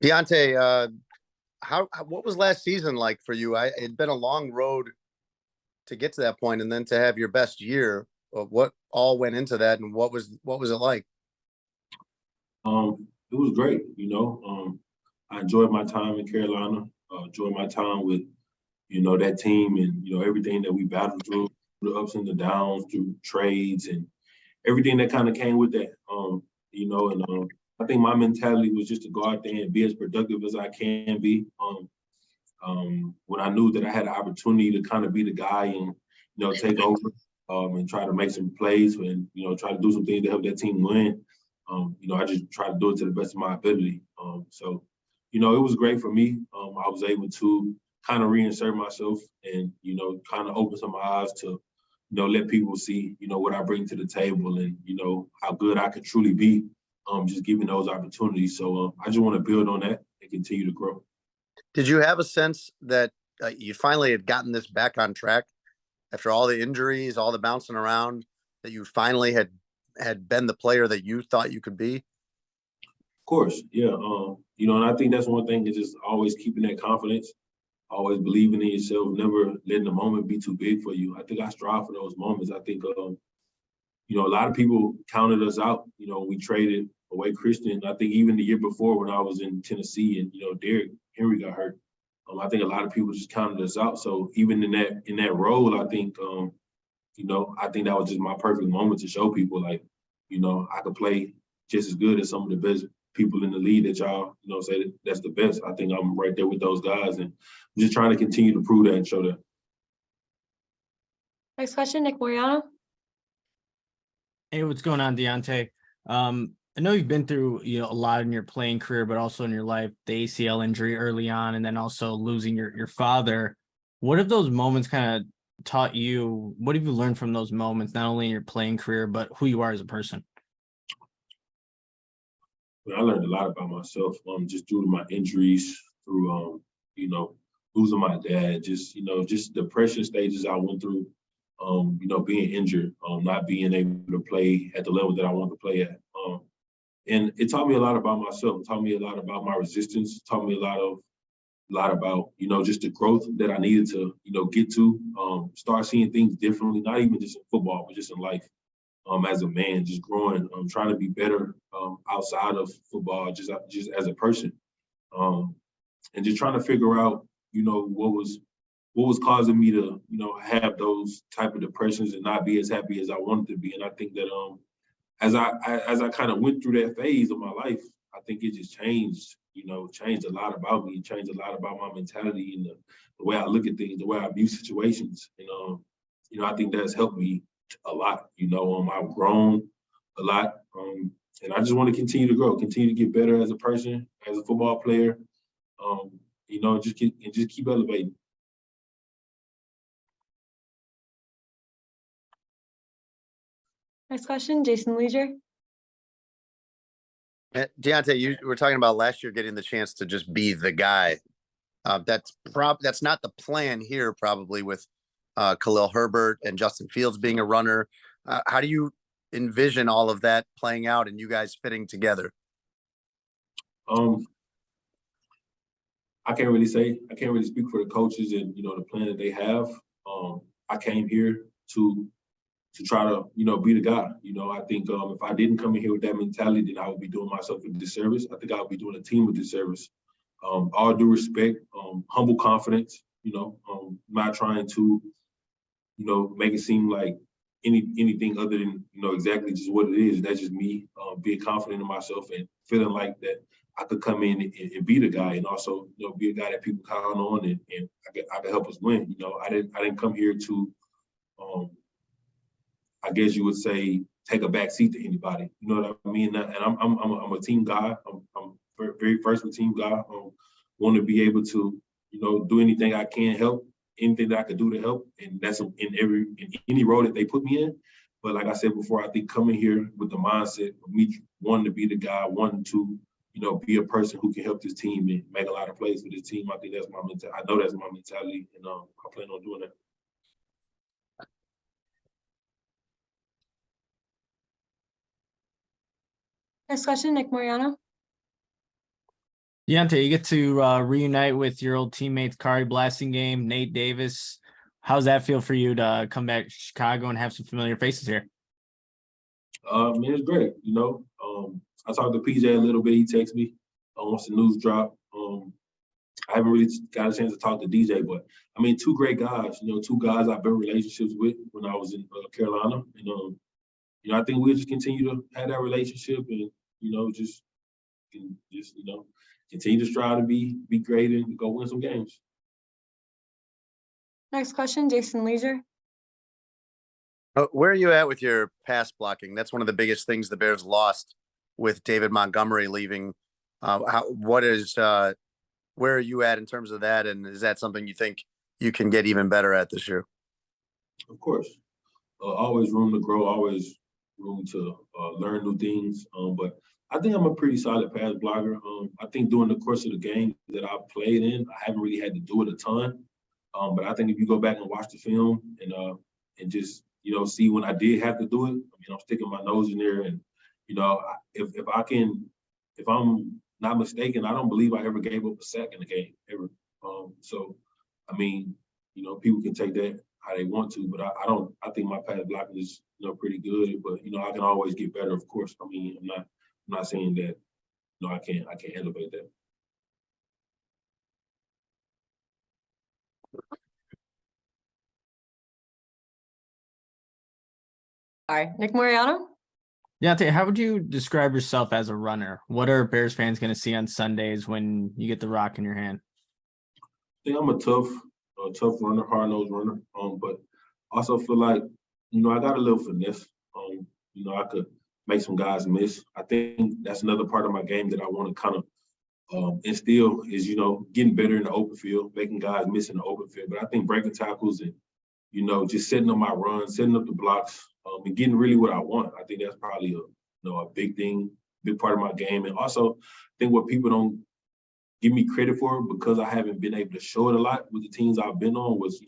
Deontay, what was last season like for you? It'd been a long road to get to that point, and then to have your best year. What all went into that, and what was it like? It was great. I enjoyed my time in Carolina. Enjoyed my time with that team, and everything that we battled through, the ups and the downs, through trades and everything that kind of came with that. I think my mentality was just to go out there and be as productive as I can be. When I knew that I had an opportunity to kind of be the guy and take over and try to make some plays and try to do some things to help that team win. I just try to do it to the best of my ability. It was great for me. I was able to kind of reinsert myself and kind of open some eyes to let people see what I bring to the table and how good I could truly be. Just given those opportunities. So I just want to build on that and continue to grow. Did you have a sense that you finally had gotten this back on track after all the injuries, all the bouncing around, that you finally had been the player that you thought you could be? Of course, yeah. And I think that's one thing is just always keeping that confidence, always believing in yourself, never letting the moment be too big for you. I think I strive for those moments. I think, a lot of people counted us out. We traded away Christian. I think even the year before when I was in Tennessee and, Derrick Henry got hurt. I think a lot of people just counted us out. So even in that role, I think, I think that was just my perfect moment to show people like, I could play just as good as some of the best people in the league that y'all, say that's the best. I think I'm right there with those guys, and I'm just trying to continue to prove that and show that. Next question, Nick Moriano. Hey, what's going on, Deontay? I know you've been through a lot in your playing career, but also in your life, the ACL injury early on, and then also losing your father. What have those moments kind of taught you? What have you learned from those moments, not only in your playing career, but who you are as a person? I learned a lot about myself, just due to my injuries, through losing my dad, just depression stages I went through, being injured, not being able to play at the level that I want to play at. And it taught me a lot about myself. It taught me a lot about my resistance. It taught me a lot about, just the growth that I needed to, get to, start seeing things differently, not even just in football, but just in life. As a man, just growing, trying to be better outside of football, just as a person, and just trying to figure out, what was causing me to, have those type of depressions and not be as happy as I wanted to be. And I think that as I kind of went through that phase of my life, I think it just changed a lot about me, changed a lot about my mentality and the way I look at things, the way I view situations. And I think that's helped me a lot. I've grown a lot, and I just want to continue to grow, continue to get better as a person, as a football player. Just keep elevating. Next question, Jason Leisure. Deontay, you were talking about last year getting the chance to just be the guy. That's not the plan here, probably, with Khalil Herbert and Justin Fields being a runner. How do you envision all of that playing out and you guys fitting together? I can't really speak for the coaches and the plan that they have. I came here to try to be the guy. I think if I didn't come in here with that mentality, then I would be doing myself a disservice. I think I would be doing a team a disservice. All due respect, humble confidence. Not trying to make it seem like anything other than exactly just what it is. That's just me being confident in myself and feeling like that I could come in and be the guy, and also be a guy that people count on, and I could help us win. I didn't come here to I guess you would say take a back seat to anybody. You know what I mean? And I'm a team guy. I'm very first a team guy. Want to be able to do anything I can help, anything that I could do to help, and that's in any role that they put me in. But like I said before, I think coming here with the mindset of me wanting to be the guy, wanting to be a person who can help this team and make a lot of plays for this team. I think that's my mentality. I know that's my mentality, and I plan on doing that. Next question, Nick Moriano. D'Onta, you get to reunite with your old teammates, Kari Blasingame, Nate Davis. How's that feel for you to come back to Chicago and have some familiar faces here? Man, it's great. I talked to PJ a little bit. He texted me once the news dropped. I haven't really got a chance to talk to DJ, but I mean, two great guys. Two guys I built relationships with when I was in Carolina, and I think we'll just continue to have that relationship, and just continue to strive to be great and go win some games. Next question, Jason Leisure. Where are you at with your pass blocking? That's one of the biggest things the Bears lost with David Montgomery leaving. Where are you at in terms of that? And is that something you think you can get even better at this year? Of course, always room to grow, always room to learn new things. But I think I'm a pretty solid pass blocker. I think during the course of the game that I played in, I haven't really had to do it a ton. But I think if you go back and watch the film and just see when I did have to do it, I'm sticking my nose in there, and if I'm not mistaken, I don't believe I ever gave up a sack in the game ever. People can take that how they want to, but I don't. I think my pass blocking is pretty good, but I can always get better. Of course, I'm not saying that I can't elevate that. All right, Nick Mariano. D'Onta, how would you describe yourself as a runner? What are Bears fans going to see on Sundays when you get the rock in your hand? I think I'm a tough runner, hard-nosed runner. But also feel like, I got a little finesse. I could make some guys miss. I think that's another part of my game that I want to kind of instill is, getting better in the open field, making guys miss in the open field. But I think breaking tackles and, just setting up my runs, setting up the blocks, and getting really what I want. I think that's probably a big thing, big part of my game. And also, I think what people don't give me credit for, because I haven't been able to show it a lot with the teams I've been on, was,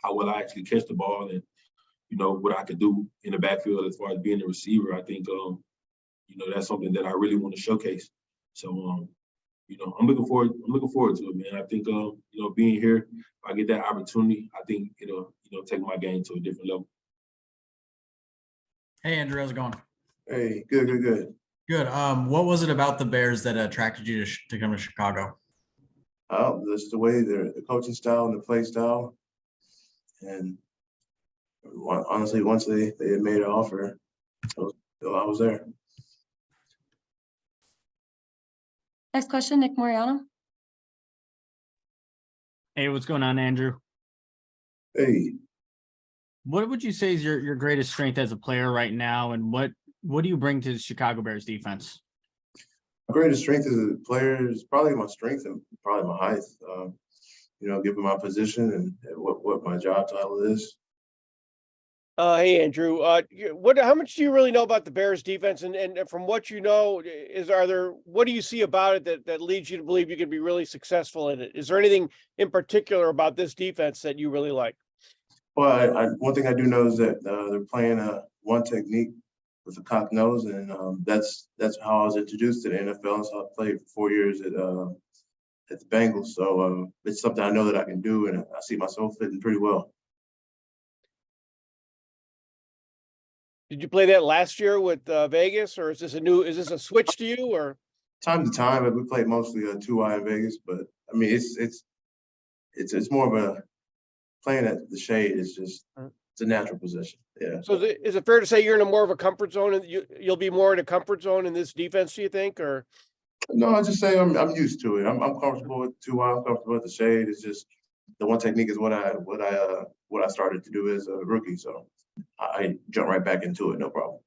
how well I actually catch the ball and, what I could do in the backfield as far as being a receiver. I think, that's something that I really want to showcase. So, I'm looking forward to it, man. I think, being here, if I get that opportunity, I think it'll, take my game to a different level. Hey, Andrew, how's it going? Hey, good. Good. What was it about the Bears that attracted you to come to Chicago? That's the way the coaching style and the play style. And honestly, once they had made an offer, I was there. Next question, Nick Mariano. Hey, what's going on, Andrew? Hey, What would you say is your greatest strength as a player right now, and what do you bring to the Chicago Bears defense? my greatest strength as a player is probably my strength and probably my height. Given my position and what my job title is. Hey, Andrew. How much do you really know about the Bears defense? And from what you know, what do you see about it that leads you to believe you can be really successful in it? Is there anything in particular about this defense that you really like? Well, one thing I do know is that they're playing one technique with a cock nose, and that's how I was introduced to the NFL. So I played for 4 years at the Bengals. So it's something I know that I can do, and I see myself fitting pretty well. Did you play that last year with Vegas, or is this a switch to you, or? Time to time, we played mostly 2-eye in Vegas, but I mean it's more of a playing at the shade. It's just it's a natural position. Yeah. So is it fair to say you're in more of a comfort zone, and you'll be more in a comfort zone in this defense? Do you think, or? No, I just say I'm used to it. I'm comfortable with 2-eye. I'm comfortable with the shade. It's just the one technique is what I started to do as a rookie. So I jump right back into it, no problem.